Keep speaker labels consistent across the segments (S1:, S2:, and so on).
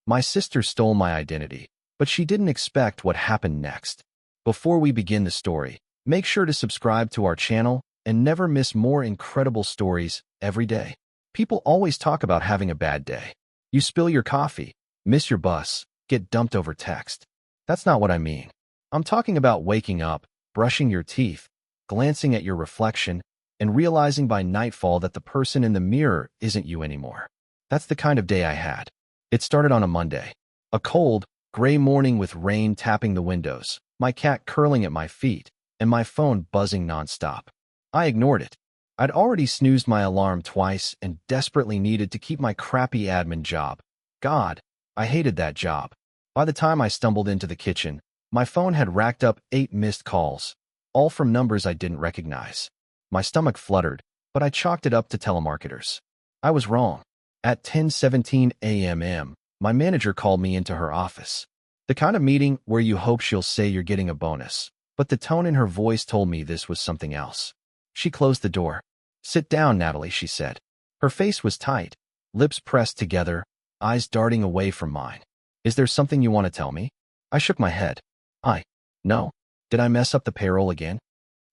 S1: My sister stole my identity, but she didn't expect what happened next. Before we begin the story, make sure to subscribe to our channel and never miss more incredible stories every day. People always talk about having a bad day. You spill your coffee, miss your bus, get dumped over text. That's not what I mean. I'm talking about waking up, brushing your teeth, glancing at your reflection, and realizing by nightfall that the person in the mirror isn't you anymore. That's the kind of day I had. It started on a Monday. A cold, gray morning with rain tapping the windows, my cat curling at my feet, and my phone buzzing nonstop. I ignored it. I'd already snoozed my alarm twice and desperately needed to keep my crappy admin job. God, I hated that job. By the time I stumbled into the kitchen, my phone had racked up 8 missed calls, all from numbers I didn't recognize. My stomach fluttered, but I chalked it up to telemarketers. I was wrong. At 10:17 a.m., my manager called me into her office. The kind of meeting where you hope she'll say you're getting a bonus, but the tone in her voice told me this was something else. She closed the door. "Sit down, Natalie," she said. Her face was tight, lips pressed together, eyes darting away from mine. "Is there something you want to tell me?" I shook my head. No. Did I mess up the payroll again?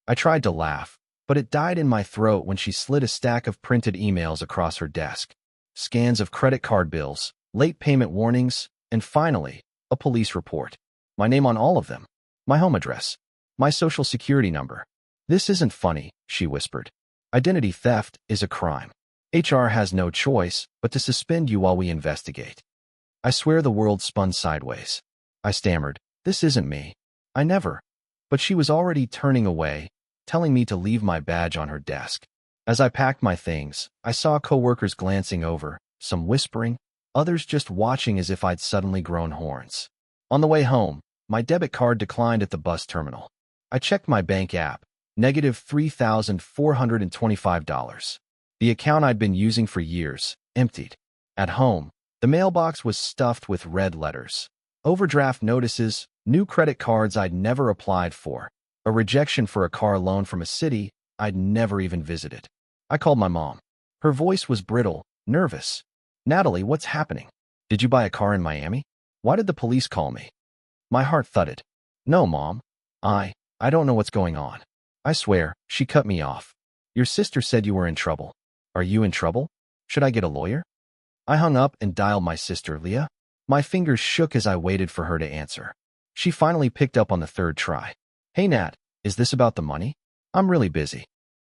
S1: I tried to laugh, but it died in my throat when she slid a stack of printed emails across her desk. Scans of credit card bills, late payment warnings, and finally, a police report. My name on all of them. My home address. My social security number. "This isn't funny," she whispered. "Identity theft is a crime. HR has no choice but to suspend you while we investigate." I swear the world spun sideways. I stammered, "This isn't me. I never." But she was already turning away, telling me to leave my badge on her desk. As I packed my things, I saw coworkers glancing over, some whispering, others just watching as if I'd suddenly grown horns. On the way home, my debit card declined at the bus terminal. I checked my bank app, negative $3,425. The account I'd been using for years, emptied. At home, the mailbox was stuffed with red letters. Overdraft notices, new credit cards I'd never applied for, a rejection for a car loan from a city I'd never even visited. I called my mom. Her voice was brittle, nervous. "Natalie, what's happening? Did you buy a car in Miami? Why did the police call me?" My heart thudded. "No, Mom. I don't know what's going on." "I swear," she cut me off. "Your sister said you were in trouble. Are you in trouble? Should I get a lawyer?" I hung up and dialed my sister, Leah. My fingers shook as I waited for her to answer. She finally picked up on the third try. "Hey, Nat, is this about the money? I'm really busy."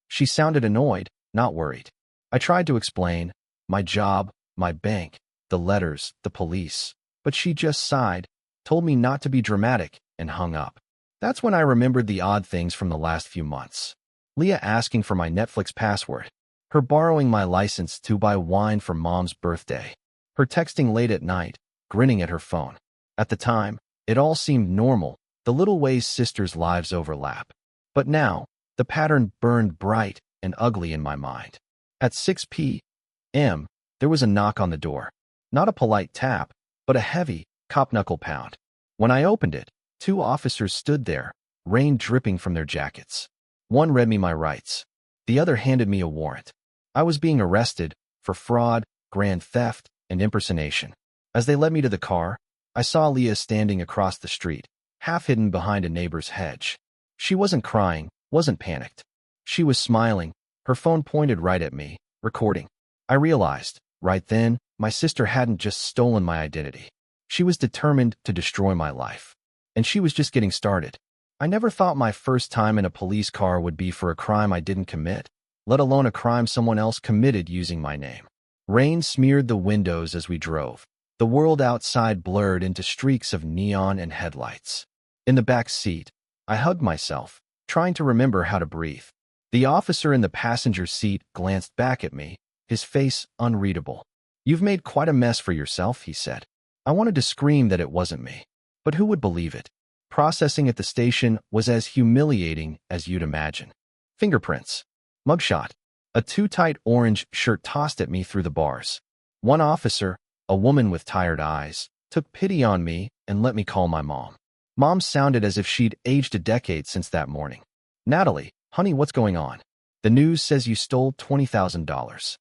S1: She sounded annoyed, not worried. I tried to explain, my job, my bank, the letters, the police, but she just sighed, told me not to be dramatic, and hung up. That's when I remembered the odd things from the last few months. Leah asking for my Netflix password. Her borrowing my license to buy wine for Mom's birthday. Her texting late at night, grinning at her phone. At the time, it all seemed normal, the little ways sisters' lives overlap. But now, the pattern burned bright and ugly in my mind. At 6 p.m., there was a knock on the door. Not a polite tap, but a heavy, cop-knuckle pound. When I opened it, 2 officers stood there, rain dripping from their jackets. One read me my rights. The other handed me a warrant. I was being arrested for fraud, grand theft, and impersonation. As they led me to the car, I saw Leah standing across the street, half hidden behind a neighbor's hedge. She wasn't crying, wasn't panicked. She was smiling, her phone pointed right at me, recording. I realized, right then, my sister hadn't just stolen my identity. She was determined to destroy my life. And she was just getting started. I never thought my first time in a police car would be for a crime I didn't commit, let alone a crime someone else committed using my name. Rain smeared the windows as we drove. The world outside blurred into streaks of neon and headlights. In the back seat, I hugged myself, trying to remember how to breathe. The officer in the passenger seat glanced back at me, his face unreadable. "You've made quite a mess for yourself," he said. I wanted to scream that it wasn't me, but who would believe it? Processing at the station was as humiliating as you'd imagine. Fingerprints. Mugshot. A too-tight orange shirt tossed at me through the bars. One officer, a woman with tired eyes, took pity on me and let me call my mom. Mom sounded as if she'd aged a decade since that morning. "Natalie, honey, what's going on? The news says you stole $20,000.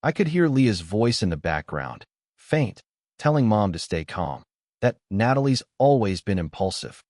S1: I could hear Leah's voice in the background, faint, telling Mom to stay calm, that Natalie's always been impulsive.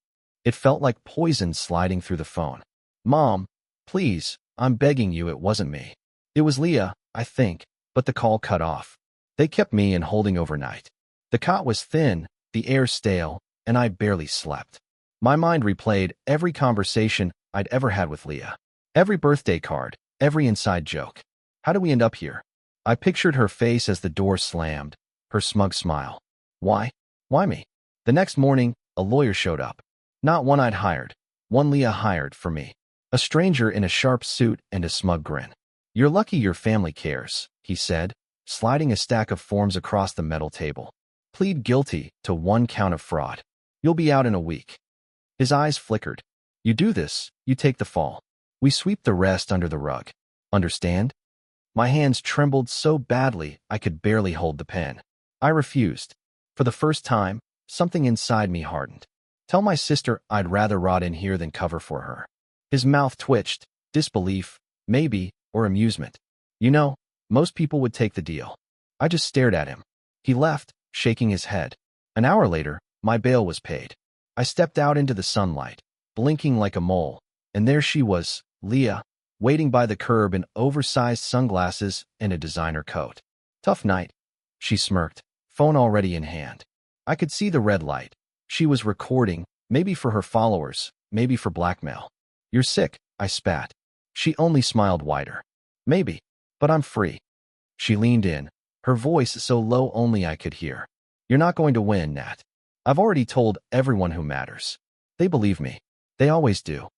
S1: It felt like poison sliding through the phone. Mom, please, I'm begging you, it wasn't me. It was Leah, I think, but the call cut off. They kept me in holding overnight. The cot was thin, the air stale, and I barely slept. My mind replayed every conversation I'd ever had with Leah. Every birthday card, every inside joke. How did we end up here? I pictured her face as the door slammed, her smug smile. Why? Why me? The next morning, a lawyer showed up. Not one I'd hired. One Leah hired for me. A stranger in a sharp suit and a smug grin. You're lucky your family cares, he said, sliding a stack of forms across the metal table. Plead guilty to 1 count of fraud. You'll be out in a week. His eyes flickered. You do this, you take the fall. We sweep the rest under the rug. Understand? My hands trembled so badly I could barely hold the pen. I refused. For the first time, something inside me hardened. Tell my sister I'd rather rot in here than cover for her. His mouth twitched, disbelief, maybe, or amusement. You know, most people would take the deal. I just stared at him. He left, shaking his head. An hour later, my bail was paid. I stepped out into the sunlight, blinking like a mole, and there she was, Leah, waiting by the curb in oversized sunglasses and a designer coat. Tough night, she smirked, phone already in hand. I could see the red light. She was recording, maybe for her followers, maybe for blackmail. You're sick, I spat. She only smiled wider. Maybe, but I'm free. She leaned in, her voice so low only I could hear. You're not going to win, Nat. I've already told everyone who matters. They believe me. They always do.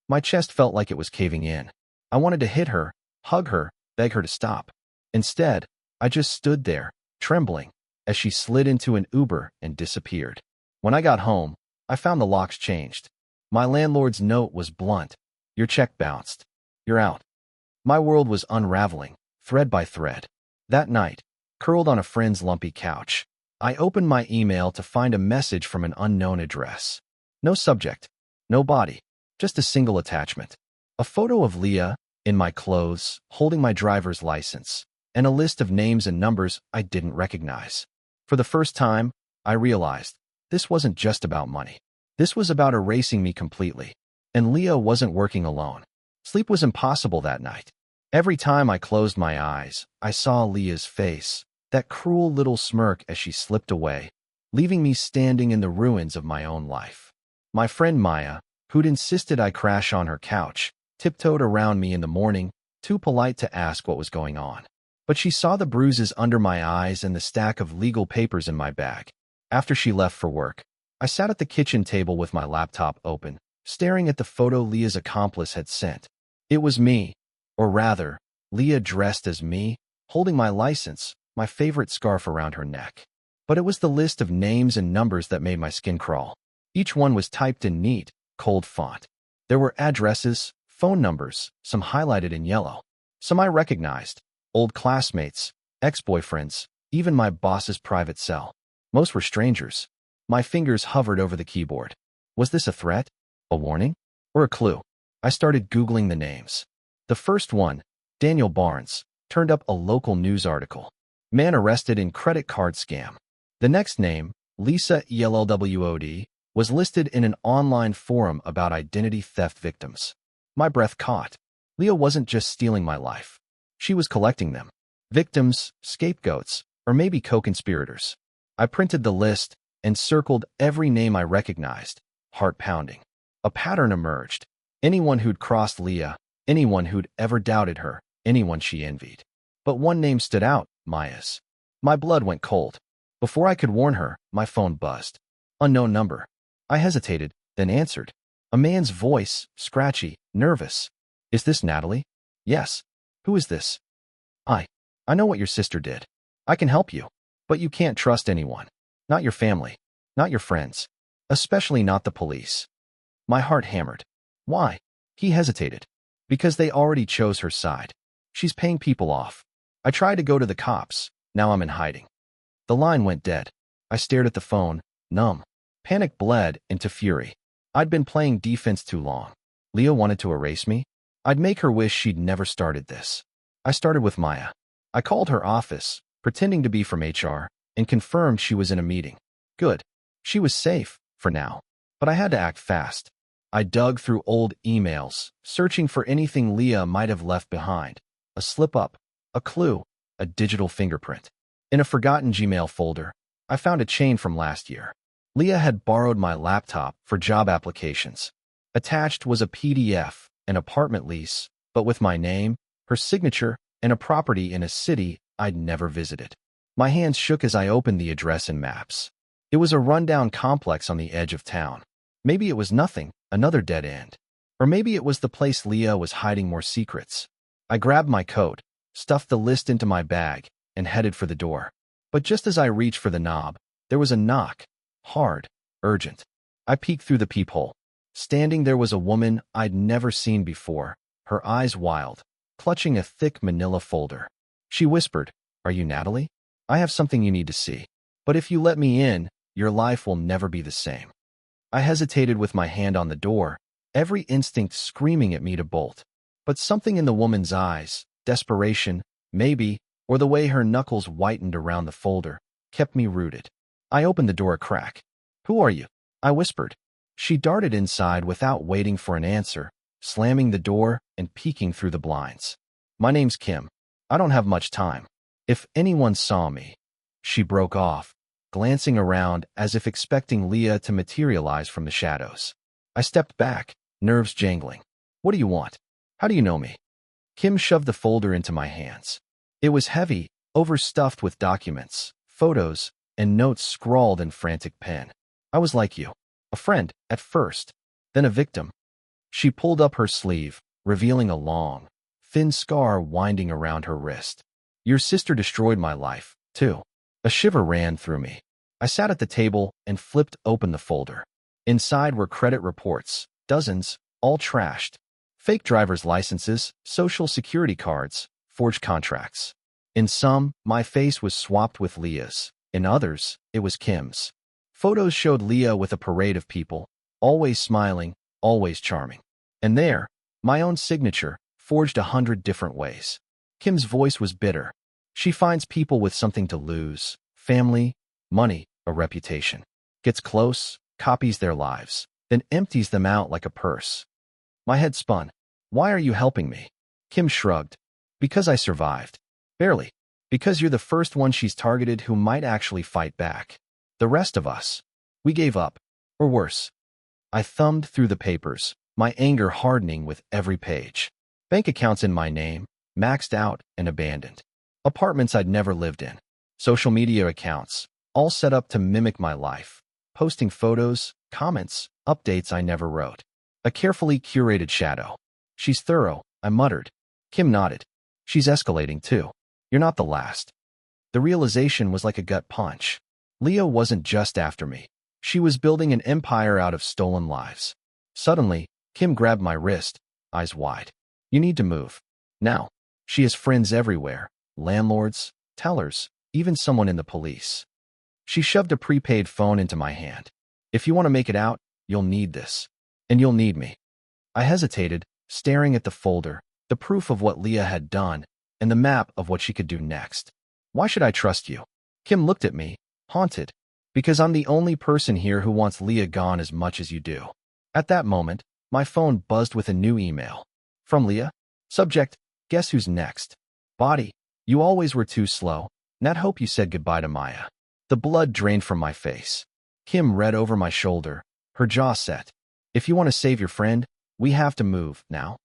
S1: My chest felt like it was caving in. I wanted to hit her, hug her, beg her to stop. Instead, I just stood there, trembling, as she slid into an Uber and disappeared. When I got home, I found the locks changed. My landlord's note was blunt. Your check bounced. You're out. My world was unraveling, thread by thread. That night, curled on a friend's lumpy couch, I opened my email to find a message from an unknown address. No subject, no body, just a single attachment. A photo of Leah, in my clothes, holding my driver's license, and a list of names and numbers I didn't recognize. For the first time, I realized this wasn't just about money. This was about erasing me completely. And Leah wasn't working alone. Sleep was impossible that night. Every time I closed my eyes, I saw Leah's face, that cruel little smirk as she slipped away, leaving me standing in the ruins of my own life. My friend Maya, who'd insisted I crash on her couch, tiptoed around me in the morning, too polite to ask what was going on. But she saw the bruises under my eyes and the stack of legal papers in my bag. After she left for work, I sat at the kitchen table with my laptop open, staring at the photo Leah's accomplice had sent. It was me, or rather, Leah dressed as me, holding my license, my favorite scarf around her neck. But it was the list of names and numbers that made my skin crawl. Each one was typed in neat, cold font. There were addresses, phone numbers, some highlighted in yellow. Some I recognized, old classmates, ex-boyfriends, even my boss's private cell. Most were strangers. My fingers hovered over the keyboard. Was this a threat? A warning? Or a clue? I started Googling the names. The first one, Daniel Barnes, turned up a local news article. Man arrested in credit card scam. The next name, Lisa ELLWOD, was listed in an online forum about identity theft victims. My breath caught. Leah wasn't just stealing my life. She was collecting them. Victims, scapegoats, or maybe co-conspirators. I printed the list and circled every name I recognized, heart pounding. A pattern emerged. Anyone who'd crossed Leah, anyone who'd ever doubted her, anyone she envied. But one name stood out, Maya's. My blood went cold. Before I could warn her, my phone buzzed. Unknown number. I hesitated, then answered. A man's voice, scratchy, nervous. Is this Natalie? Yes. Who is this? I know what your sister did. I can help you. But you can't trust anyone. Not your family. Not your friends. Especially not the police. My heart hammered. Why? He hesitated. Because they already chose her side. She's paying people off. I tried to go to the cops. Now I'm in hiding. The line went dead. I stared at the phone, numb. Panic bled into fury. I'd been playing defense too long. Leah wanted to erase me. I'd make her wish she'd never started this. I started with Maya. I called her office, pretending to be from HR, and confirmed she was in a meeting. Good. She was safe, for now. But I had to act fast. I dug through old emails, searching for anything Leah might have left behind. A slip-up, a clue, a digital fingerprint. In a forgotten Gmail folder, I found a chain from last year. Leah had borrowed my laptop for job applications. Attached was a PDF, an apartment lease, but with my name, her signature, and a property in a city I'd never visited. My hands shook as I opened the address in maps. It was a rundown complex on the edge of town. Maybe it was nothing, another dead end. Or maybe it was the place Leah was hiding more secrets. I grabbed my coat, stuffed the list into my bag, and headed for the door. But just as I reached for the knob, there was a knock. Hard, urgent. I peeked through the peephole. Standing there was a woman I'd never seen before, her eyes wild, clutching a thick manila folder. She whispered, "Are you Natalie? I have something you need to see. But if you let me in, your life will never be the same." I hesitated with my hand on the door, every instinct screaming at me to bolt. But something in the woman's eyes, desperation, maybe, or the way her knuckles whitened around the folder, kept me rooted. I opened the door a crack. "Who are you?" I whispered. She darted inside without waiting for an answer, slamming the door and peeking through the blinds. "My name's Kim. I don't have much time. If anyone saw me..." She broke off, glancing around as if expecting Leah to materialize from the shadows. I stepped back, nerves jangling. "What do you want? How do you know me?" Kim shoved the folder into my hands. It was heavy, overstuffed with documents, photos, and notes scrawled in frantic pen. "I was like you. A friend, at first, then a victim." She pulled up her sleeve, revealing a long, thin scar winding around her wrist. "Your sister destroyed my life, too." A shiver ran through me. I sat at the table and flipped open the folder. Inside were credit reports, dozens, all trashed. Fake driver's licenses, social security cards, forged contracts. In some, my face was swapped with Leah's. In others, it was Kim's. Photos showed Leah with a parade of people, always smiling, always charming. And there, my own signature, forged 100 different ways. Kim's voice was bitter. She finds people with something to lose: family, money, a reputation. Gets close, copies their lives, then empties them out like a purse. My head spun. "Why are you helping me?" Kim shrugged. "Because I survived. Barely. Because you're the first one she's targeted who might actually fight back. The rest of us, we gave up. Or worse." I thumbed through the papers, my anger hardening with every page. Bank accounts in my name, maxed out and abandoned. Apartments I'd never lived in. Social media accounts, all set up to mimic my life. Posting photos, comments, updates I never wrote. A carefully curated shadow. "She's thorough," I muttered. Kim nodded. "She's escalating too. You're not the last." The realization was like a gut punch. Leah wasn't just after me. She was building an empire out of stolen lives. Suddenly, Kim grabbed my wrist, eyes wide. "You need to move. Now." She has friends everywhere. Landlords, tellers, even someone in the police. She shoved a prepaid phone into my hand. "If you want to make it out, you'll need this. And you'll need me." I hesitated, staring at the folder, the proof of what Leah had done, and the map of what she could do next. "Why should I trust you?" Kim looked at me, haunted. "Because I'm the only person here who wants Leah gone as much as you do." At that moment, my phone buzzed with a new email. From Leah. Subject: "Guess who's next?" Body: "You always were too slow. Nat, hope you said goodbye to Maya." The blood drained from my face. Kim read over my shoulder, her jaw set. "If you want to save your friend, we have to move, now."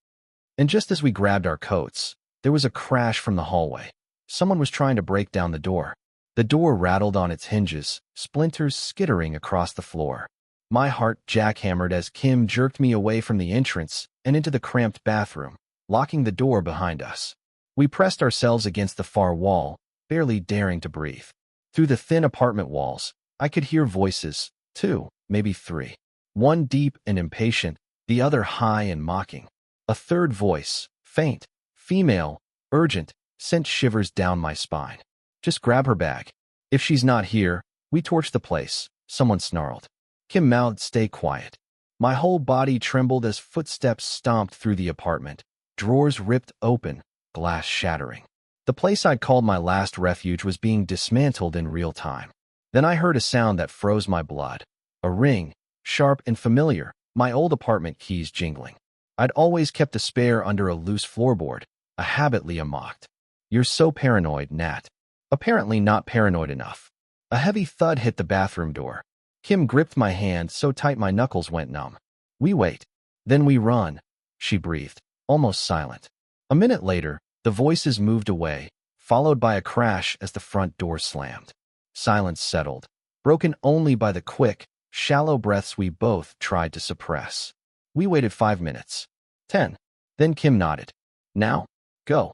S1: And just as we grabbed our coats, there was a crash from the hallway. Someone was trying to break down the door. The door rattled on its hinges, splinters skittering across the floor. My heart jackhammered as Kim jerked me away from the entrance and into the cramped bathroom, locking the door behind us. We pressed ourselves against the far wall, barely daring to breathe. Through the thin apartment walls, I could hear voices, two, maybe three. One deep and impatient, the other high and mocking. A third voice, faint, female, urgent, sent shivers down my spine. "Just grab her bag. If she's not here, we torch the place," someone snarled. Kim mouthed, "Stay quiet." My whole body trembled as footsteps stomped through the apartment, drawers ripped open, glass shattering. The place I'd called my last refuge was being dismantled in real time. Then I heard a sound that froze my blood. A ring, sharp and familiar, my old apartment keys jingling. I'd always kept a spare under a loose floorboard, a habit Leah mocked. "You're so paranoid, Nat." Apparently not paranoid enough. A heavy thud hit the bathroom door. Kim gripped my hand so tight my knuckles went numb. "We wait. Then we run," she breathed, almost silent. A minute later, the voices moved away, followed by a crash as the front door slammed. Silence settled, broken only by the quick, shallow breaths we both tried to suppress. We waited 5 minutes. 10. Then Kim nodded. "Now, go."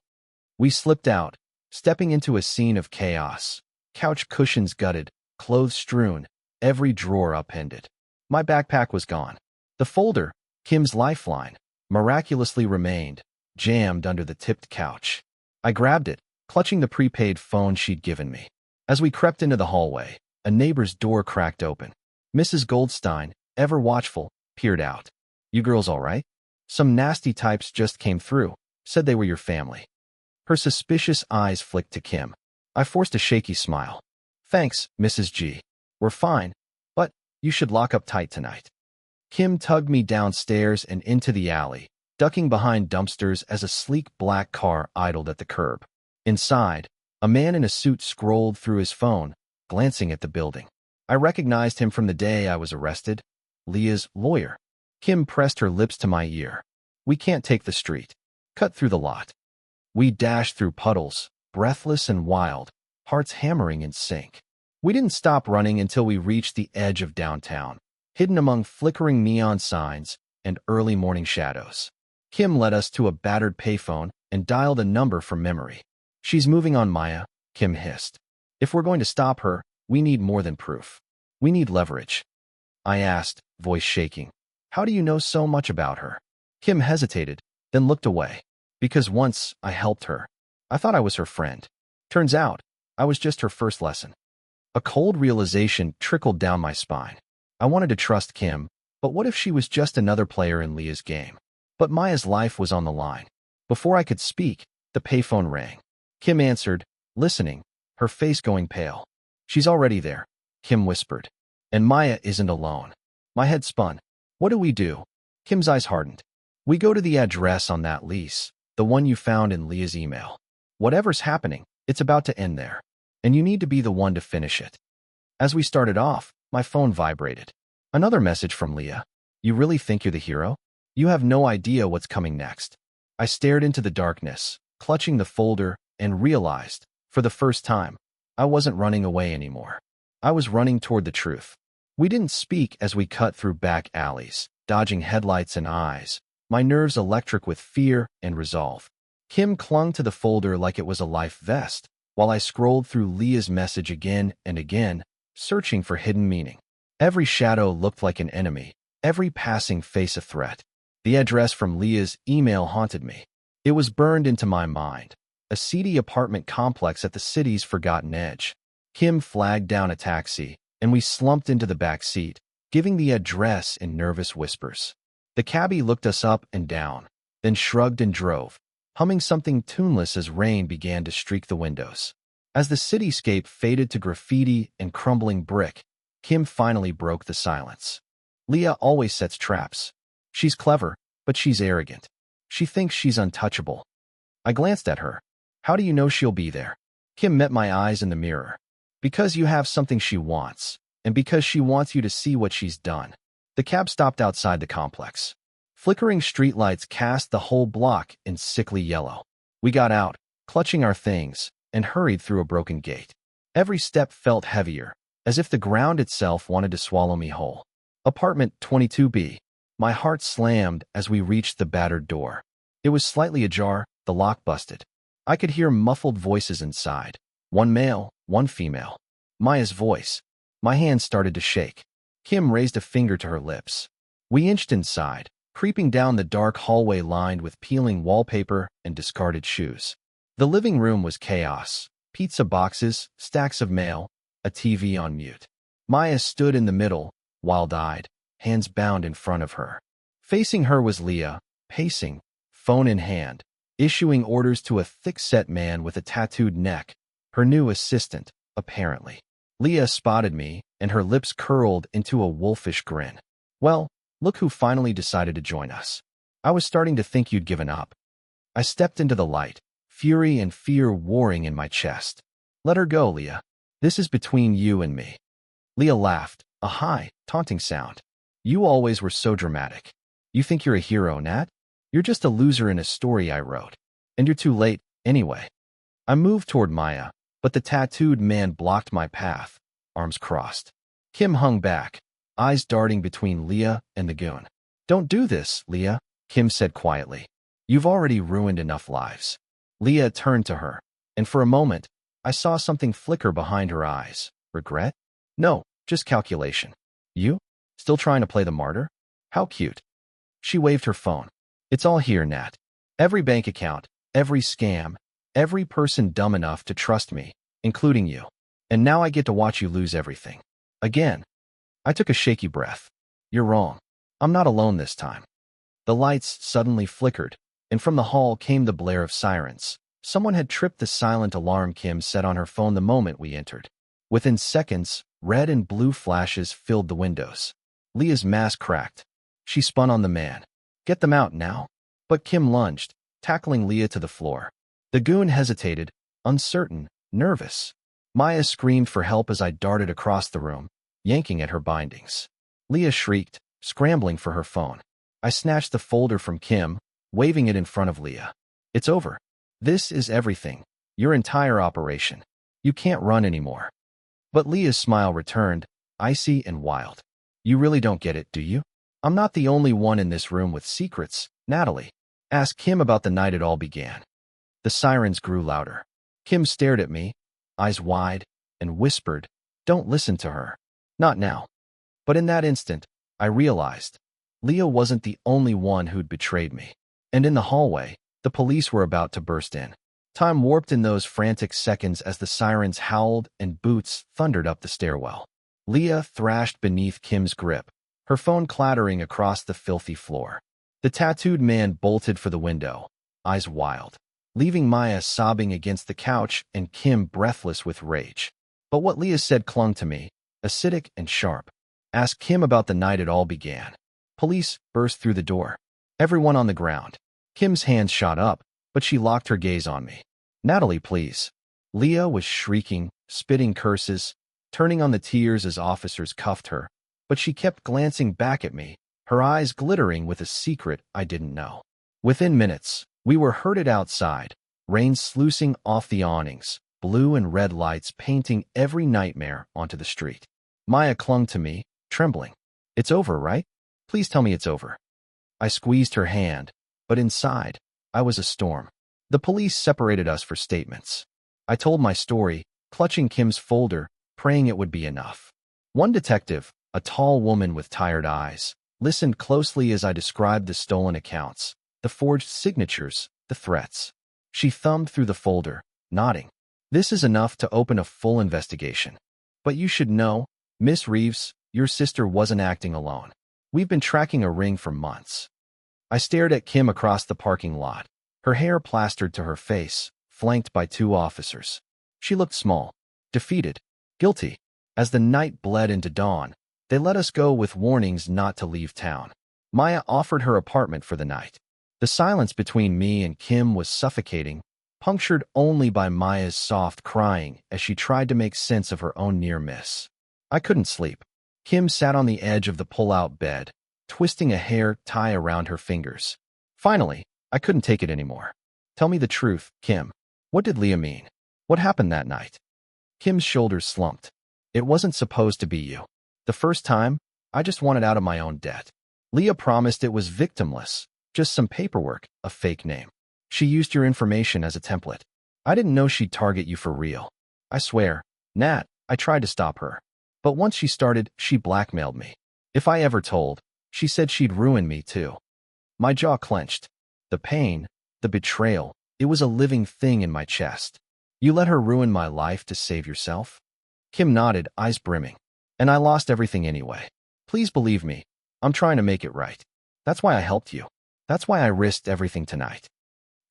S1: We slipped out, stepping into a scene of chaos. Couch cushions gutted, clothes strewn, every drawer upended. My backpack was gone. The folder, Kim's lifeline, miraculously remained, jammed under the tipped couch. I grabbed it, clutching the prepaid phone she'd given me. As we crept into the hallway, a neighbor's door cracked open. Mrs. Goldstein, ever watchful, peered out. "You girls all right? Some nasty types just came through, said they were your family." Her suspicious eyes flicked to Kim. I forced a shaky smile. "Thanks, Mrs. G. We're fine, but you should lock up tight tonight." Kim tugged me downstairs and into the alley, ducking behind dumpsters as a sleek black car idled at the curb. Inside, a man in a suit scrolled through his phone, glancing at the building. I recognized him from the day I was arrested. Leah's lawyer. Kim pressed her lips to my ear. "We can't take the street. Cut through the lot." We dashed through puddles, breathless and wild, hearts hammering in sync. We didn't stop running until we reached the edge of downtown, hidden among flickering neon signs and early morning shadows. Kim led us to a battered payphone and dialed a number from memory. "She's moving on Maya," Kim hissed. "If we're going to stop her, we need more than proof. We need leverage." I asked, voice shaking. "How do you know so much about her?" Kim hesitated, then looked away. "Because once I helped her. I thought I was her friend. Turns out, I was just her first lesson." A cold realization trickled down my spine. I wanted to trust Kim, but what if she was just another player in Leah's game? But Maya's life was on the line. Before I could speak, the payphone rang. Kim answered, listening, her face going pale. "She's already there," Kim whispered. "And Maya isn't alone." My head spun. "What do we do?" Kim's eyes hardened. "We go to the address on that lease, the one you found in Leah's email. Whatever's happening, it's about to end there. And you need to be the one to finish it." As we started off, my phone vibrated. Another message from Leah. "You really think you're the hero? You have no idea what's coming next." I stared into the darkness, clutching the folder, and realized, for the first time, I wasn't running away anymore. I was running toward the truth. We didn't speak as we cut through back alleys, dodging headlights and eyes, my nerves electric with fear and resolve. Kim clung to the folder like it was a life vest, while I scrolled through Leah's message again and again, searching for hidden meaning. Every shadow looked like an enemy, every passing face a threat. The address from Leah's email haunted me. It was burned into my mind, a seedy apartment complex at the city's forgotten edge. Kim flagged down a taxi, and we slumped into the back seat, giving the address in nervous whispers. The cabbie looked us up and down, then shrugged and drove, humming something tuneless as rain began to streak the windows. As the cityscape faded to graffiti and crumbling brick, Kim finally broke the silence. "Leah always sets traps. She's clever, but she's arrogant. She thinks she's untouchable." I glanced at her. "How do you know she'll be there?" Kim met my eyes in the mirror. "Because you have something she wants, and because she wants you to see what she's done." The cab stopped outside the complex. Flickering streetlights cast the whole block in sickly yellow. We got out, clutching our things, and hurried through a broken gate. Every step felt heavier, as if the ground itself wanted to swallow me whole. Apartment 22B. My heart slammed as we reached the battered door. It was slightly ajar, the lock busted. I could hear muffled voices inside. One male, one female. Maya's voice. My hands started to shake. Kim raised a finger to her lips. We inched inside, creeping down the dark hallway lined with peeling wallpaper and discarded shoes. The living room was chaos. Pizza boxes, stacks of mail, a TV on mute. Maya stood in the middle, wild-eyed, hands bound in front of her. Facing her was Leah, pacing, phone in hand. issuing orders to a thick-set man with a tattooed neck, her new assistant, apparently. Leah spotted me, and her lips curled into a wolfish grin. Well, look who finally decided to join us. I was starting to think you'd given up. I stepped into the light, fury and fear warring in my chest. Let her go, Leah. This is between you and me. Leah laughed, a high, taunting sound. You always were so dramatic. You think you're a hero, Nat? You're just a loser in a story I wrote. And you're too late, anyway. I moved toward Maya, but the tattooed man blocked my path, arms crossed. Kim hung back, eyes darting between Leah and the goon. Don't do this, Leah, Kim said quietly. You've already ruined enough lives. Leah turned to her, and for a moment, I saw something flicker behind her eyes. Regret? No, just calculation. You? Still trying to play the martyr? How cute. She waved her phone. It's all here, Nat. Every bank account, every scam, every person dumb enough to trust me, including you. And now I get to watch you lose everything. Again. I took a shaky breath. You're wrong. I'm not alone this time. The lights suddenly flickered, and from the hall came the blare of sirens. Someone had tripped the silent alarm Kim set on her phone the moment we entered. Within seconds, red and blue flashes filled the windows. Leah's mask cracked. She spun on the man. Get them out now. But Kim lunged, tackling Leah to the floor. The goon hesitated, uncertain, nervous. Maya screamed for help as I darted across the room, yanking at her bindings. Leah shrieked, scrambling for her phone. I snatched the folder from Kim, waving it in front of Leah. It's over. This is everything. Your entire operation. You can't run anymore. But Leah's smile returned, icy and wild. You really don't get it, do you? I'm not the only one in this room with secrets, Natalie. Ask Kim about the night it all began. The sirens grew louder. Kim stared at me, eyes wide, and whispered, Don't listen to her. Not now. But in that instant, I realized Leah wasn't the only one who'd betrayed me. And in the hallway, the police were about to burst in. Time warped in those frantic seconds as the sirens howled and boots thundered up the stairwell. Leah thrashed beneath Kim's grip, her phone clattering across the filthy floor. The tattooed man bolted for the window, eyes wild, leaving Maya sobbing against the couch and Kim breathless with rage. But what Leah said clung to me, acidic and sharp. Ask Kim about the night it all began. Police burst through the door. Everyone on the ground. Kim's hands shot up, but she locked her gaze on me. Natalie, please. Leah was shrieking, spitting curses, turning on the tears as officers cuffed her, but she kept glancing back at me, her eyes glittering with a secret I didn't know. Within minutes, we were herded outside, rain sluicing off the awnings, blue and red lights painting every nightmare onto the street. Maya clung to me, trembling. It's over, right? Please tell me it's over. I squeezed her hand, but inside, I was a storm. The police separated us for statements. I told my story, clutching Kim's folder, praying it would be enough. One detective, a tall woman with tired eyes, listened closely as I described the stolen accounts, the forged signatures, the threats. She thumbed through the folder, nodding. This is enough to open a full investigation. But you should know, Miss Reeves, your sister wasn't acting alone. We've been tracking a ring for months. I stared at Kim across the parking lot, her hair plastered to her face, flanked by 2 officers. She looked small, defeated, guilty. As the night bled into dawn, they let us go with warnings not to leave town. Maya offered her apartment for the night. The silence between me and Kim was suffocating, punctured only by Maya's soft crying as she tried to make sense of her own near miss. I couldn't sleep. Kim sat on the edge of the pull-out bed, twisting a hair tie around her fingers. Finally, I couldn't take it anymore. Tell me the truth, Kim. What did Leah mean? What happened that night? Kim's shoulders slumped. It wasn't supposed to be you. The first time, I just wanted out of my own debt. Leah promised it was victimless, just some paperwork, a fake name. She used your information as a template. I didn't know she'd target you for real. I swear, Nat, I tried to stop her. But once she started, she blackmailed me. If I ever told, she said she'd ruin me too. My jaw clenched. The pain, the betrayal, it was a living thing in my chest. You let her ruin my life to save yourself? Kim nodded, eyes brimming. And I lost everything anyway. Please believe me. I'm trying to make it right. That's why I helped you. That's why I risked everything tonight.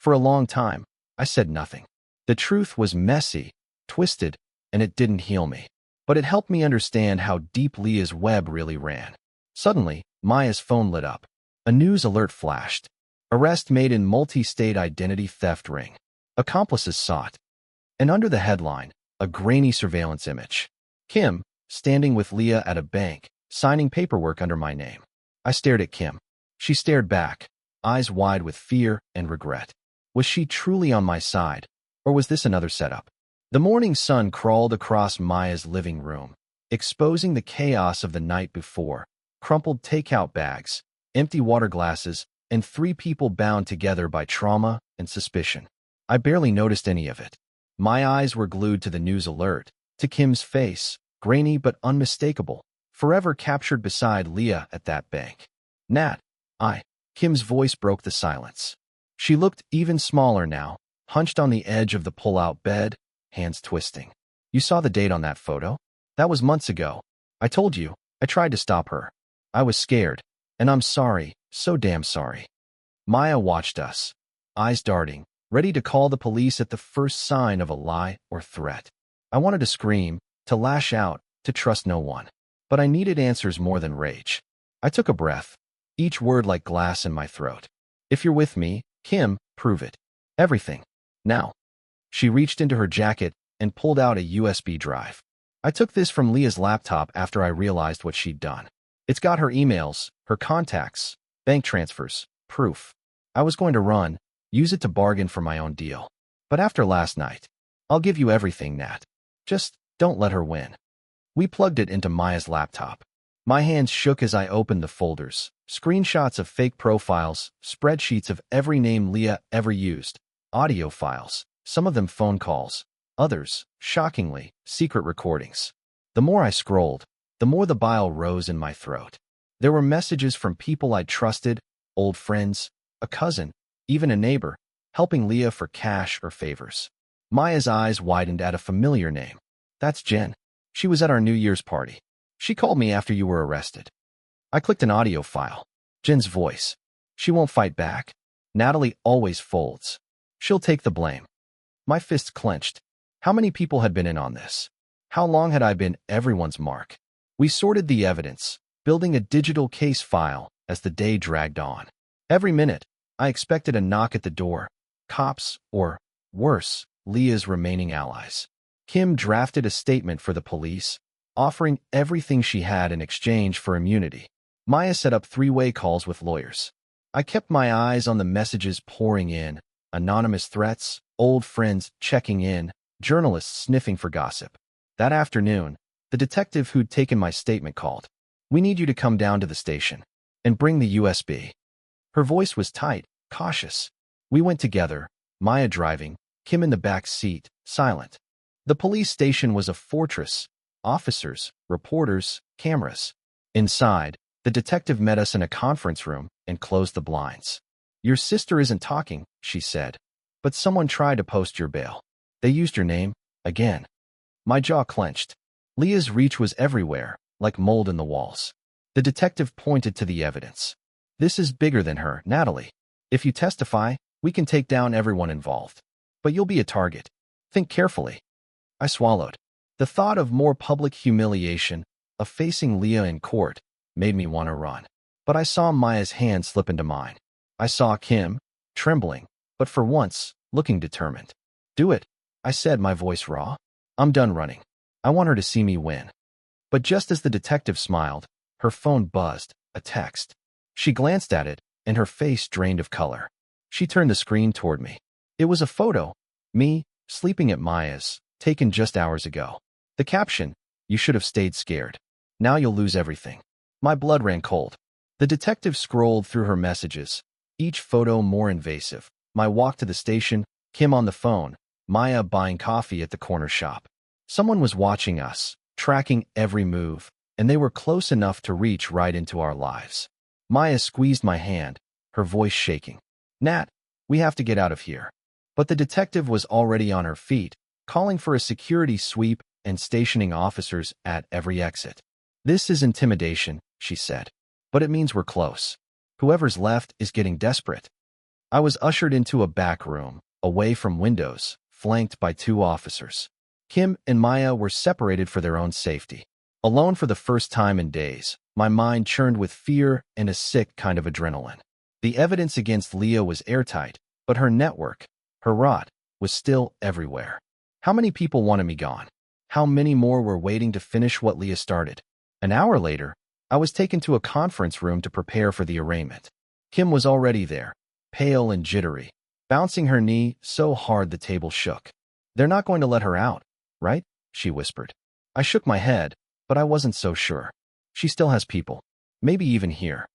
S1: For a long time, I said nothing. The truth was messy, twisted, and it didn't heal me. But it helped me understand how deep Leah's web really ran. Suddenly, Maya's phone lit up. A news alert flashed. Arrest made in multi-state identity theft ring. Accomplices sought. And under the headline, a grainy surveillance image. Kim, standing with Leah at a bank, signing paperwork under my name. I stared at Kim. She stared back, eyes wide with fear and regret. Was she truly on my side, or was this another setup? The morning sun crawled across Maya's living room, exposing the chaos of the night before. Crumpled takeout bags, empty water glasses, and 3 people bound together by trauma and suspicion. I barely noticed any of it. My eyes were glued to the news alert, to Kim's face, grainy but unmistakable, forever captured beside Leah at that bank. Nat, Kim's voice broke the silence. She looked even smaller now, hunched on the edge of the pull-out bed, hands twisting. You saw the date on that photo? That was months ago. I told you, I tried to stop her. I was scared, and I'm sorry, so damn sorry. Maya watched us, eyes darting, ready to call the police at the first sign of a lie or threat. I wanted to scream, to lash out, to trust no one. But I needed answers more than rage. I took a breath, each word like glass in my throat. If you're with me, Kim, prove it. Everything. Now. She reached into her jacket and pulled out a USB drive. I took this from Leah's laptop after I realized what she'd done. It's got her emails, her contacts, bank transfers, proof. I was going to run, use it to bargain for my own deal. But after last night, I'll give you everything, Nat. Just don't let her win. We plugged it into Maya's laptop. My hands shook as I opened the folders, screenshots of fake profiles, spreadsheets of every name Leah ever used, audio files, some of them phone calls, others, shockingly, secret recordings. The more I scrolled, the more the bile rose in my throat. There were messages from people I'd trusted, old friends, a cousin, even a neighbor, helping Leah for cash or favors. Maya's eyes widened at a familiar name. That's Jen. She was at our New Year's party. She called me after you were arrested. I clicked an audio file. Jen's voice. She won't fight back. Natalie always folds. She'll take the blame. My fists clenched. How many people had been in on this? How long had I been everyone's mark? We sorted the evidence, building a digital case file as the day dragged on. Every minute, I expected a knock at the door. Cops, or, worse, Leah's remaining allies. Kim drafted a statement for the police, offering everything she had in exchange for immunity. Maya set up 3-way calls with lawyers. I kept my eyes on the messages pouring in, anonymous threats, old friends checking in, journalists sniffing for gossip. That afternoon, the detective who'd taken my statement called. We need you to come down to the station and bring the USB. Her voice was tight, cautious. We went together, Maya driving, Kim in the back seat, silent. The police station was a fortress. Officers, reporters, cameras. Inside, the detective met us in a conference room and closed the blinds. Your sister isn't talking, she said. But someone tried to post your bail. They used your name, again. My jaw clenched. Leah's reach was everywhere, like mold in the walls. The detective pointed to the evidence. This is bigger than her, Natalie. If you testify, we can take down everyone involved. But you'll be a target. Think carefully. I swallowed. The thought of more public humiliation, of facing Leah in court, made me want to run. But I saw Maya's hand slip into mine. I saw Kim, trembling, but for once, looking determined. Do it, I said, my voice raw. I'm done running. I want her to see me win. But just as the detective smiled, her phone buzzed, a text. She glanced at it, and her face drained of color. She turned the screen toward me. It was a photo. Me, sleeping at Maya's, taken just hours ago. The caption, you should have stayed scared. Now you'll lose everything. My blood ran cold. The detective scrolled through her messages, each photo more invasive. My walk to the station, Kim on the phone, Maya buying coffee at the corner shop. Someone was watching us, tracking every move, and they were close enough to reach right into our lives. Maya squeezed my hand, her voice shaking. Nat, we have to get out of here. But the detective was already on her feet, calling for a security sweep and stationing officers at every exit. This is intimidation, she said. But it means we're close. Whoever's left is getting desperate. I was ushered into a back room, away from windows, flanked by 2 officers. Kim and Maya were separated for their own safety. Alone for the first time in days, my mind churned with fear and a sick kind of adrenaline. The evidence against Leah was airtight, but her network, her rot, was still everywhere. How many people wanted me gone? How many more were waiting to finish what Leah started? An hour later, I was taken to a conference room to prepare for the arraignment. Kim was already there, pale and jittery, bouncing her knee so hard the table shook. "They're not going to let her out, right?" she whispered. I shook my head, but I wasn't so sure. She still has people, maybe even here.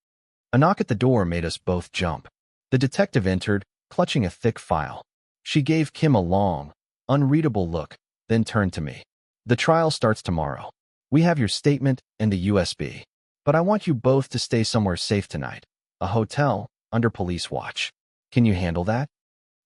S1: A knock at the door made us both jump. The detective entered, clutching a thick file. She gave Kim a long, unreadable look, then turned to me. "The trial starts tomorrow. We have your statement and the USB. But I want you both to stay somewhere safe tonight. A hotel, under police watch. Can you handle that?"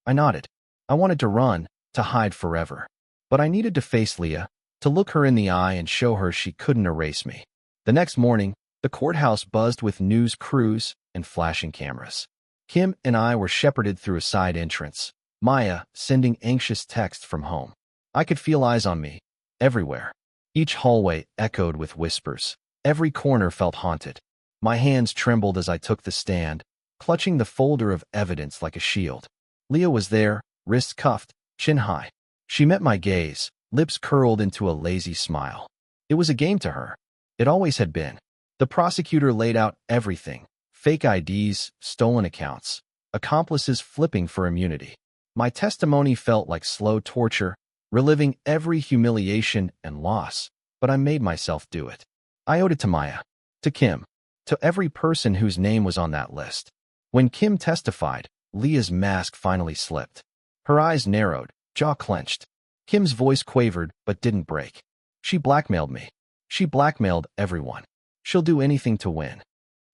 S1: I nodded. I wanted to run, to hide forever. But I needed to face Leah, to look her in the eye and show her she couldn't erase me. The next morning, the courthouse buzzed with news crews and flashing cameras. Kim and I were shepherded through a side entrance, Maya sending anxious texts from home. I could feel eyes on me, everywhere. Each hallway echoed with whispers. Every corner felt haunted. My hands trembled as I took the stand, clutching the folder of evidence like a shield. Leah was there, wrists cuffed, chin high. She met my gaze, lips curled into a lazy smile. It was a game to her. It always had been. The prosecutor laid out everything: fake IDs, stolen accounts, accomplices flipping for immunity. My testimony felt like slow torture, reliving every humiliation and loss, but I made myself do it. I owed it to Maya, to Kim, to every person whose name was on that list. When Kim testified, Leah's mask finally slipped. Her eyes narrowed, jaw clenched. Kim's voice quavered but didn't break. "She blackmailed me. She blackmailed everyone. She'll do anything to win."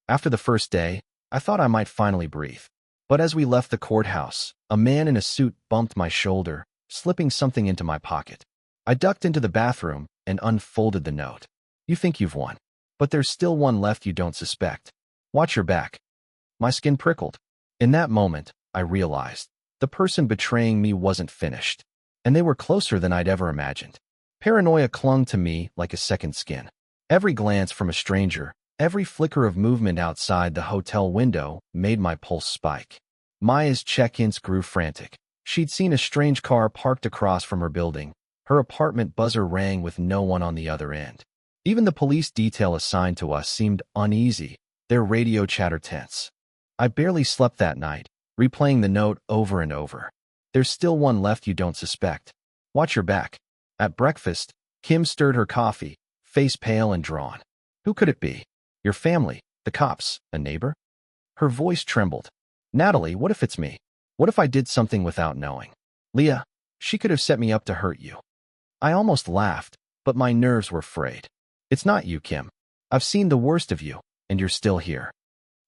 S1: After the first day, I thought I might finally breathe. But as we left the courthouse, a man in a suit bumped my shoulder, slipping something into my pocket. I ducked into the bathroom and unfolded the note. "You think you've won, but there's still one left you don't suspect. Watch your back." My skin prickled. In that moment, I realized the person betraying me wasn't finished, and they were closer than I'd ever imagined. Paranoia clung to me like a second skin. Every glance from a stranger, every flicker of movement outside the hotel window made my pulse spike. Maya's check-ins grew frantic. She'd seen a strange car parked across from her building. Her apartment buzzer rang with no one on the other end. Even the police detail assigned to us seemed uneasy, their radio chatter tense. I barely slept that night, replaying the note over and over. "There's still one left you don't suspect. Watch your back." At breakfast, Kim stirred her coffee, face pale and drawn. "Who could it be? Your family, the cops, a neighbor?" Her voice trembled. "Natalie, what if it's me? What if I did something without knowing? Leah, she could have set me up to hurt you." I almost laughed, but my nerves were frayed. "It's not you, Kim. I've seen the worst of you, and you're still here."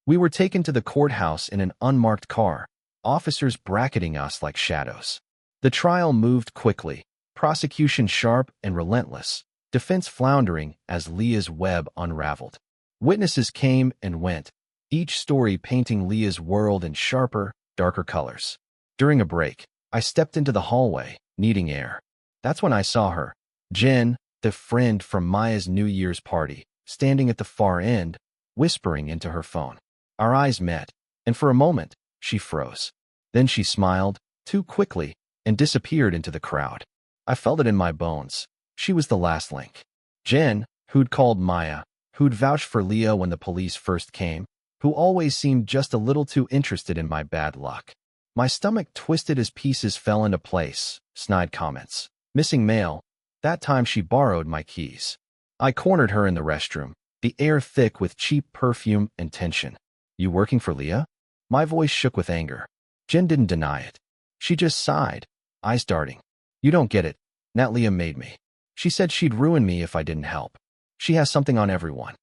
S1: We were taken to the courthouse in an unmarked car, officers bracketing us like shadows. The trial moved quickly, prosecution sharp and relentless, defense floundering as Leah's web unraveled. Witnesses came and went, each story painting Leah's world in sharper, darker colors. During a break, I stepped into the hallway, needing air. That's when I saw her, Jen, the friend from Maya's New Year's party, standing at the far end, whispering into her phone. Our eyes met, and for a moment, she froze. Then she smiled, too quickly, and disappeared into the crowd. I felt it in my bones. She was the last link. Jen, who'd called Maya, who'd vouched for Leah when the police first came, who always seemed just a little too interested in my bad luck. My stomach twisted as pieces fell into place, snide comments. Missing mail. That time she borrowed my keys. I cornered her in the restroom, the air thick with cheap perfume and tension. "You working for Leah?" My voice shook with anger. Jen didn't deny it. She just sighed, eyes darting. "You don't get it. Nat Leah made me. She said she'd ruin me if I didn't help. She has something on everyone."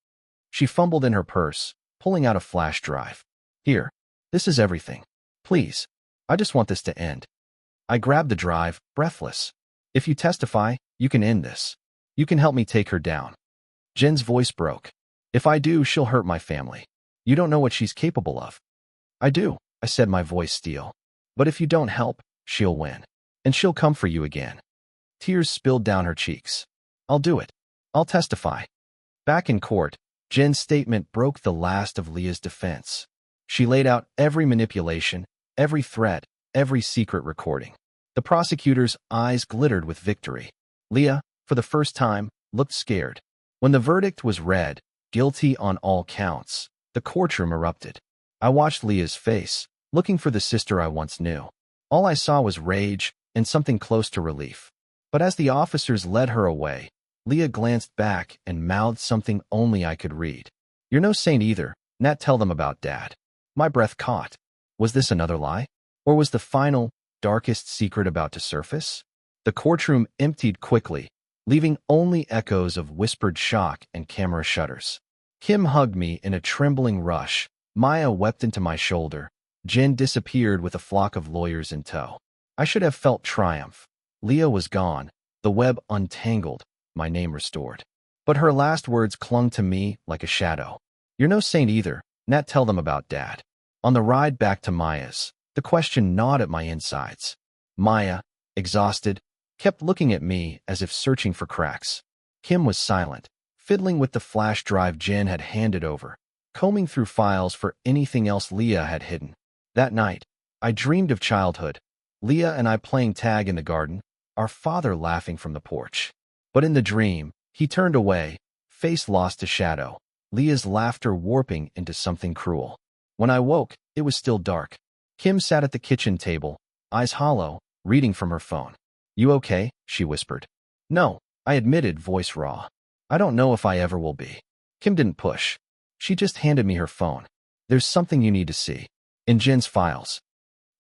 S1: She fumbled in her purse, pulling out a flash drive. "Here, this is everything. Please, I just want this to end." I grabbed the drive, breathless. "If you testify, you can end this. You can help me take her down." Jen's voice broke. "If I do, she'll hurt my family. You don't know what she's capable of." "I do," I said, my voice steel. But if you don't help, she'll win. And she'll come for you again. Tears spilled down her cheeks. I'll do it. I'll testify. Back in court, Jen's statement broke the last of Leah's defense. She laid out every manipulation, every threat, every secret recording. The prosecutor's eyes glittered with victory. Leah, for the first time, looked scared. When the verdict was read, guilty on all counts, the courtroom erupted. I watched Leah's face, looking for the sister I once knew. All I saw was rage and something close to relief. But as the officers led her away, Leah glanced back and mouthed something only I could read. You're no saint either, Nat. Tell them about Dad. My breath caught. Was this another lie? Or was the final, darkest secret about to surface? The courtroom emptied quickly, leaving only echoes of whispered shock and camera shutters. Kim hugged me in a trembling rush. Maya wept into my shoulder. Jen disappeared with a flock of lawyers in tow. I should have felt triumph. Leah was gone, the web untangled, my name restored. But her last words clung to me like a shadow. You're no saint either, Nat. Tell them about Dad. On the ride back to Maya's, the question gnawed at my insides. Maya, exhausted, kept looking at me as if searching for cracks. Kim was silent, fiddling with the flash drive Jen had handed over, combing through files for anything else Leah had hidden. That night, I dreamed of childhood, Leah and I playing tag in the garden, our father laughing from the porch. But in the dream, he turned away, face lost to shadow, Leah's laughter warping into something cruel. When I woke, it was still dark. Kim sat at the kitchen table, eyes hollow, reading from her phone. You okay? She whispered. No, I admitted, voice raw. I don't know if I ever will be. Kim didn't push. She just handed me her phone. There's something you need to see. In Jen's files.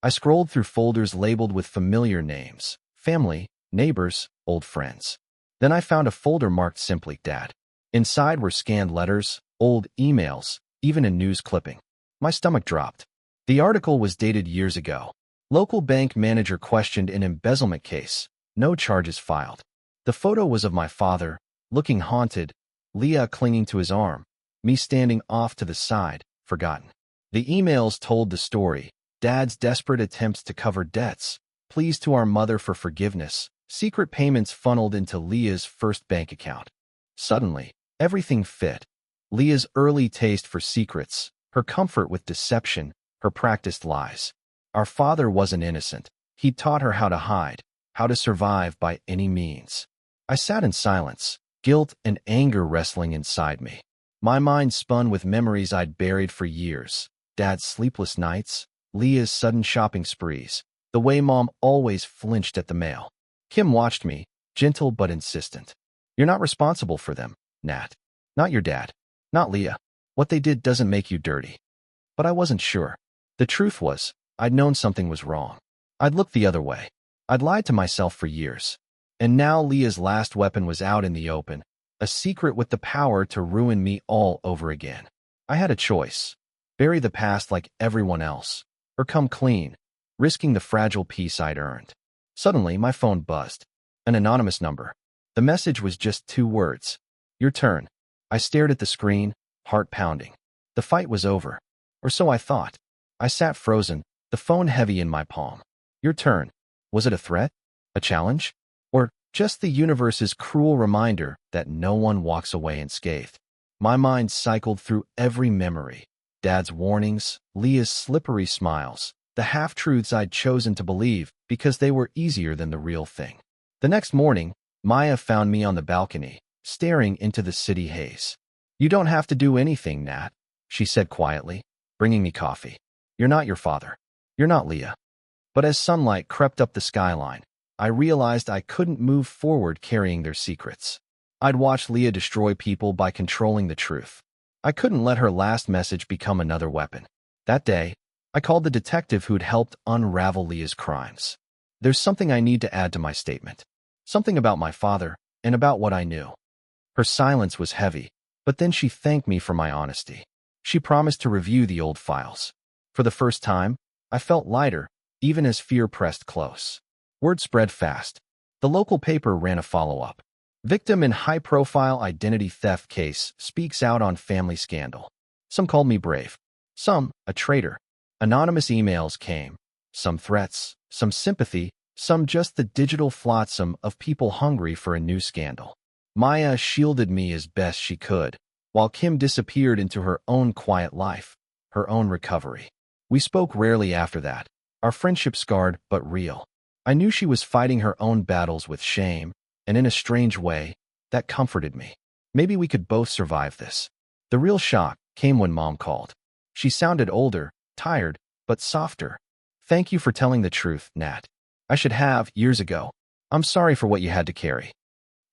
S1: I scrolled through folders labeled with familiar names, family, neighbors, old friends. Then I found a folder marked simply Dad. Inside were scanned letters, old emails, even a news clipping. My stomach dropped. The article was dated years ago. Local bank manager questioned in embezzlement case. No charges filed. The photo was of my father, looking haunted, Leah clinging to his arm, me standing off to the side, forgotten. The emails told the story. Dad's desperate attempts to cover debts, pleas to our mother for forgiveness, secret payments funneled into Leah's first bank account. Suddenly, everything fit. Leah's early taste for secrets, her comfort with deception, her practiced lies. Our father wasn't innocent. He'd taught her how to hide, how to survive by any means. I sat in silence, guilt and anger wrestling inside me. My mind spun with memories I'd buried for years. Dad's sleepless nights, Leah's sudden shopping sprees, the way Mom always flinched at the mail. Kim watched me, gentle but insistent. You're not responsible for them, Nat. Not your dad. Not Leah. What they did doesn't make you dirty. But I wasn't sure. The truth was, I'd known something was wrong. I'd looked the other way. I'd lied to myself for years. And now Leah's last weapon was out in the open, a secret with the power to ruin me all over again. I had a choice. Bury the past like everyone else, or come clean, risking the fragile peace I'd earned. Suddenly, my phone buzzed. An anonymous number. The message was just 2 words. Your turn. I stared at the screen, heart pounding. The fight was over. Or so I thought. I sat frozen, the phone heavy in my palm. Your turn. Was it a threat? A challenge? Or just the universe's cruel reminder that no one walks away unscathed? My mind cycled through every memory. Dad's warnings, Leah's slippery smiles, the half-truths I'd chosen to believe because they were easier than the real thing. The next morning, Maya found me on the balcony, staring into the city haze. You don't have to do anything, Nat, she said quietly, bringing me coffee. You're not your father. You're not Leah. But as sunlight crept up the skyline, I realized I couldn't move forward carrying their secrets. I'd watched Leah destroy people by controlling the truth. I couldn't let her last message become another weapon. That day, I called the detective who'd helped unravel Leah's crimes. There's something I need to add to my statement. Something about my father, and about what I knew. Her silence was heavy, but then she thanked me for my honesty. She promised to review the old files. For the first time, I felt lighter, even as fear pressed close. Word spread fast. The local paper ran a follow-up. Victim in high-profile identity theft case speaks out on family scandal. Some called me brave. Some, a traitor. Anonymous emails came, some threats, some sympathy, some just the digital flotsam of people hungry for a new scandal. Maya shielded me as best she could, while Kim disappeared into her own quiet life, her own recovery. We spoke rarely after that, our friendship scarred but real. I knew she was fighting her own battles with shame, and in a strange way, that comforted me. Maybe we could both survive this. The real shock came when Mom called. She sounded older, tired, but softer. "Thank you for telling the truth, Nat. I should have, years ago. I'm sorry for what you had to carry."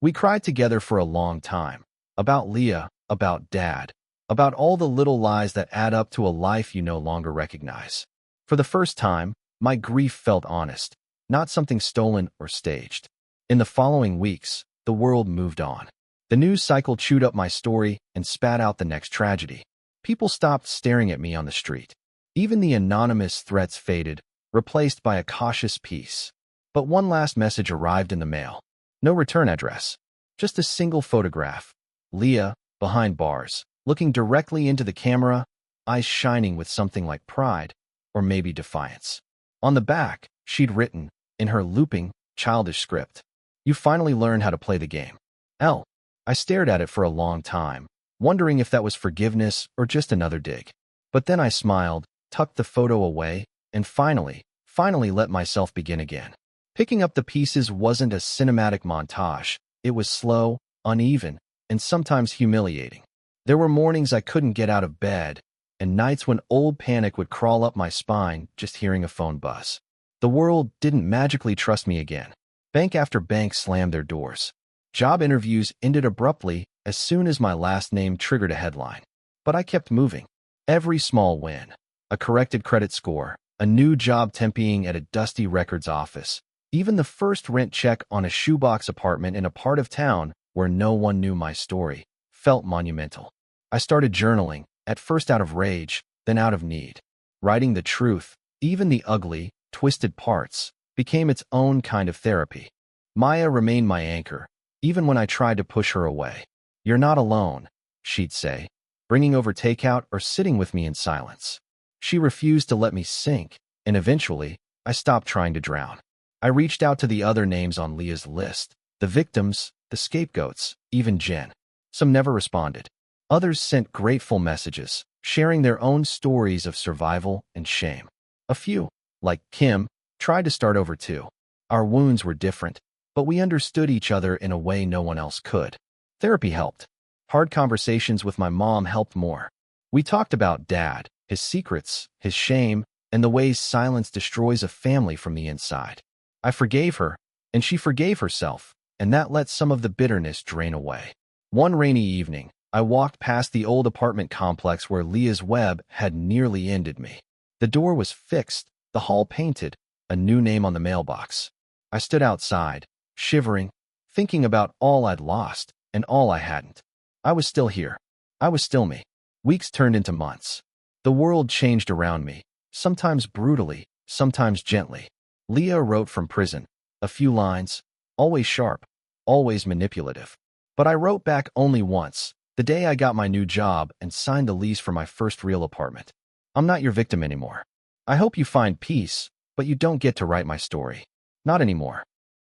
S1: We cried together for a long time. About Leah, about Dad, about all the little lies that add up to a life you no longer recognize. For the first time, my grief felt honest, not something stolen or staged. In the following weeks, the world moved on. The news cycle chewed up my story and spat out the next tragedy. People stopped staring at me on the street. Even the anonymous threats faded, replaced by a cautious peace. But one last message arrived in the mail. No return address. Just a single photograph. Leah, behind bars, looking directly into the camera, eyes shining with something like pride, or maybe defiance. On the back, she'd written, in her looping, childish script, "You finally learned how to play the game." I stared at it for a long time, wondering if that was forgiveness or just another dig. But then I smiled, tucked the photo away, and finally let myself begin again. Picking up the pieces wasn't a cinematic montage. It was slow, uneven, and sometimes humiliating. There were mornings I couldn't get out of bed, and nights when old panic would crawl up my spine just hearing a phone buzz. The world didn't magically trust me again. Bank after bank slammed their doors. Job interviews ended abruptly as soon as my last name triggered a headline. But I kept moving. Every small win, a corrected credit score, a new job temping at a dusty records office, even the first rent check on a shoebox apartment in a part of town where no one knew my story, felt monumental. I started journaling, at first out of rage, then out of need. Writing the truth, even the ugly, twisted parts, became its own kind of therapy. Maya remained my anchor, even when I tried to push her away. "You're not alone," she'd say, bringing over takeout or sitting with me in silence. She refused to let me sink, and eventually, I stopped trying to drown. I reached out to the other names on Leah's list, the victims, the scapegoats, even Jen. Some never responded. Others sent grateful messages, sharing their own stories of survival and shame. A few, like Kim, tried to start over too. Our wounds were different, but we understood each other in a way no one else could. Therapy helped. Hard conversations with my mom helped more. We talked about Dad, his secrets, his shame, and the ways silence destroys a family from the inside. I forgave her, and she forgave herself, and that let some of the bitterness drain away. One rainy evening, I walked past the old apartment complex where Leah's web had nearly ended me. The door was fixed, the hall painted, a new name on the mailbox. I stood outside, shivering, thinking about all I'd lost and all I hadn't. I was still here. I was still me. Weeks turned into months. The world changed around me, sometimes brutally, sometimes gently. Leah wrote from prison, a few lines, always sharp, always manipulative. But I wrote back only once, the day I got my new job and signed the lease for my first real apartment. "I'm not your victim anymore. I hope you find peace, but you don't get to write my story. Not anymore."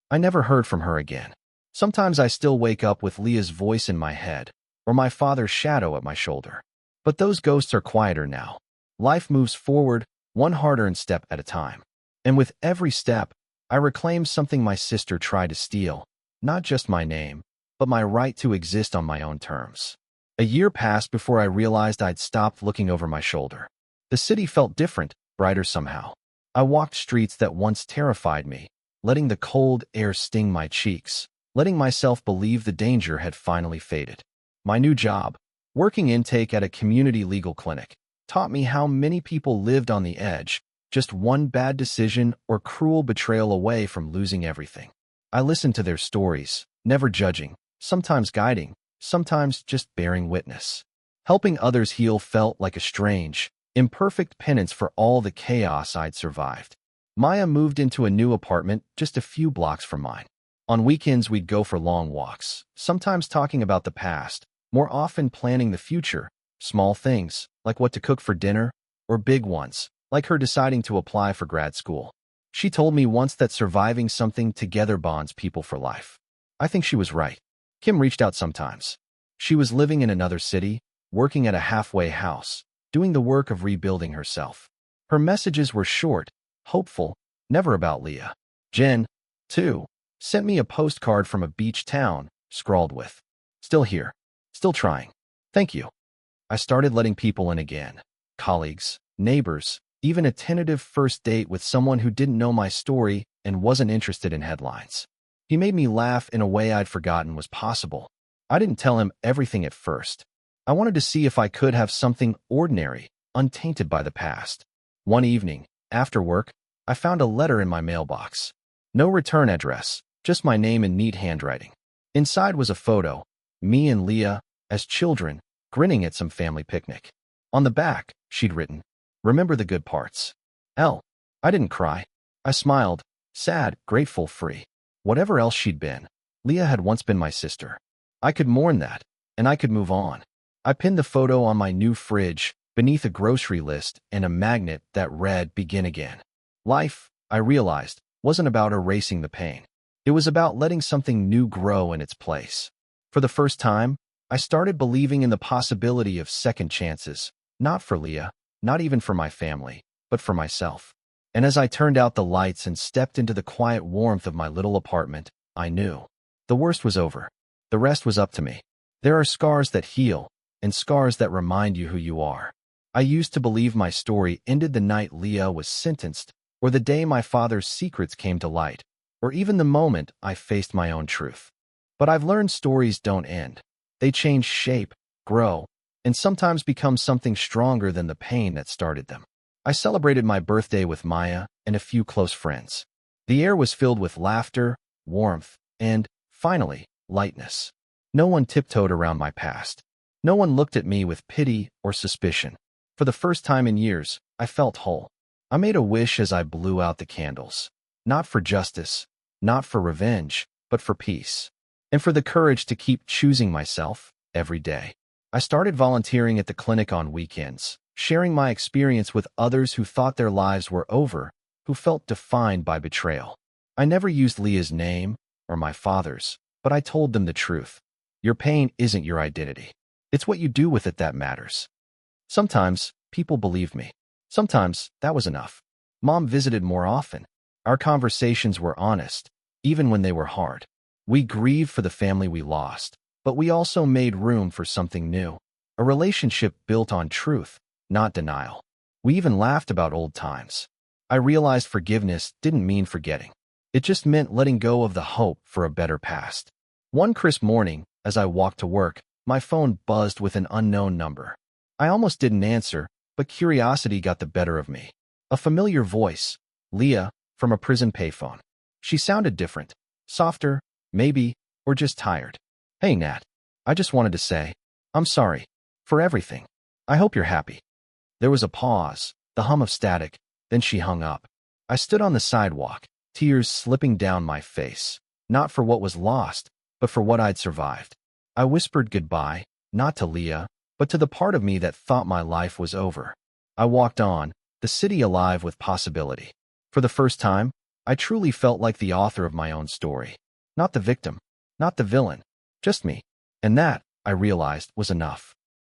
S1: I never heard from her again. Sometimes I still wake up with Leah's voice in my head, or my father's shadow at my shoulder. But those ghosts are quieter now. Life moves forward, one hard-earned step at a time. And with every step, I reclaim something my sister tried to steal, not just my name, but my right to exist on my own terms. A year passed before I realized I'd stopped looking over my shoulder. The city felt different, brighter somehow. I walked streets that once terrified me, letting the cold air sting my cheeks, letting myself believe the danger had finally faded. My new job, working intake at a community legal clinic, taught me how many people lived on the edge, just one bad decision or cruel betrayal away from losing everything. I listened to their stories, never judging, sometimes guiding, sometimes just bearing witness. Helping others heal felt like a strange, imperfect penance for all the chaos I'd survived. Maya moved into a new apartment just a few blocks from mine. On weekends, we'd go for long walks, sometimes talking about the past, more often planning the future, small things, like what to cook for dinner, or big ones, like her deciding to apply for grad school. She told me once that surviving something together bonds people for life. I think she was right. Kim reached out sometimes. She was living in another city, working at a halfway house, doing the work of rebuilding herself. Her messages were short, hopeful, never about Leah. Jen, too, sent me a postcard from a beach town, scrawled with, "Still here. Still trying. Thank you." I started letting people in again. Colleagues, neighbors, even a tentative first date with someone who didn't know my story and wasn't interested in headlines. He made me laugh in a way I'd forgotten was possible. I didn't tell him everything at first. I wanted to see if I could have something ordinary, untainted by the past. One evening, after work, I found a letter in my mailbox. No return address, just my name in neat handwriting. Inside was a photo, me and Leah, as children, grinning at some family picnic. On the back, she'd written, "Remember the good parts." I didn't cry. I smiled, sad, grateful, free. Whatever else she'd been, Leah had once been my sister. I could mourn that, and I could move on. I pinned the photo on my new fridge, beneath a grocery list and a magnet that read, "Begin again." Life, I realized, wasn't about erasing the pain. It was about letting something new grow in its place. For the first time, I started believing in the possibility of second chances, not for Leah, not even for my family, but for myself. And as I turned out the lights and stepped into the quiet warmth of my little apartment, I knew. The worst was over. The rest was up to me. There are scars that heal, and scars that remind you who you are. I used to believe my story ended the night Leah was sentenced, or the day my father's secrets came to light, or even the moment I faced my own truth. But I've learned stories don't end. They change shape, grow, and sometimes become something stronger than the pain that started them. I celebrated my birthday with Maya and a few close friends. The air was filled with laughter, warmth, and, finally, lightness. No one tiptoed around my past. No one looked at me with pity or suspicion. For the first time in years, I felt whole. I made a wish as I blew out the candles. Not for justice, not for revenge, but for peace. And for the courage to keep choosing myself every day. I started volunteering at the clinic on weekends, sharing my experience with others who thought their lives were over, who felt defined by betrayal. I never used Leah's name or my father's, but I told them the truth. Your pain isn't your identity. It's what you do with it that matters. Sometimes, people believed me. Sometimes, that was enough. Mom visited more often. Our conversations were honest, even when they were hard. We grieved for the family we lost, but we also made room for something new. A relationship built on truth, not denial. We even laughed about old times. I realized forgiveness didn't mean forgetting. It just meant letting go of the hope for a better past. One crisp morning, as I walked to work, my phone buzzed with an unknown number. I almost didn't answer, but curiosity got the better of me. A familiar voice, Leah, from a prison payphone. She sounded different, softer, maybe, or just tired. "Hey, Nat. I just wanted to say, I'm sorry. For everything. I hope you're happy." There was a pause, the hum of static, then she hung up. I stood on the sidewalk, tears slipping down my face, not for what was lost, but for what I'd survived. I whispered goodbye, not to Leah, but to the part of me that thought my life was over. I walked on, the city alive with possibility. For the first time, I truly felt like the author of my own story. Not the victim, not the villain, just me. And that, I realized, was enough.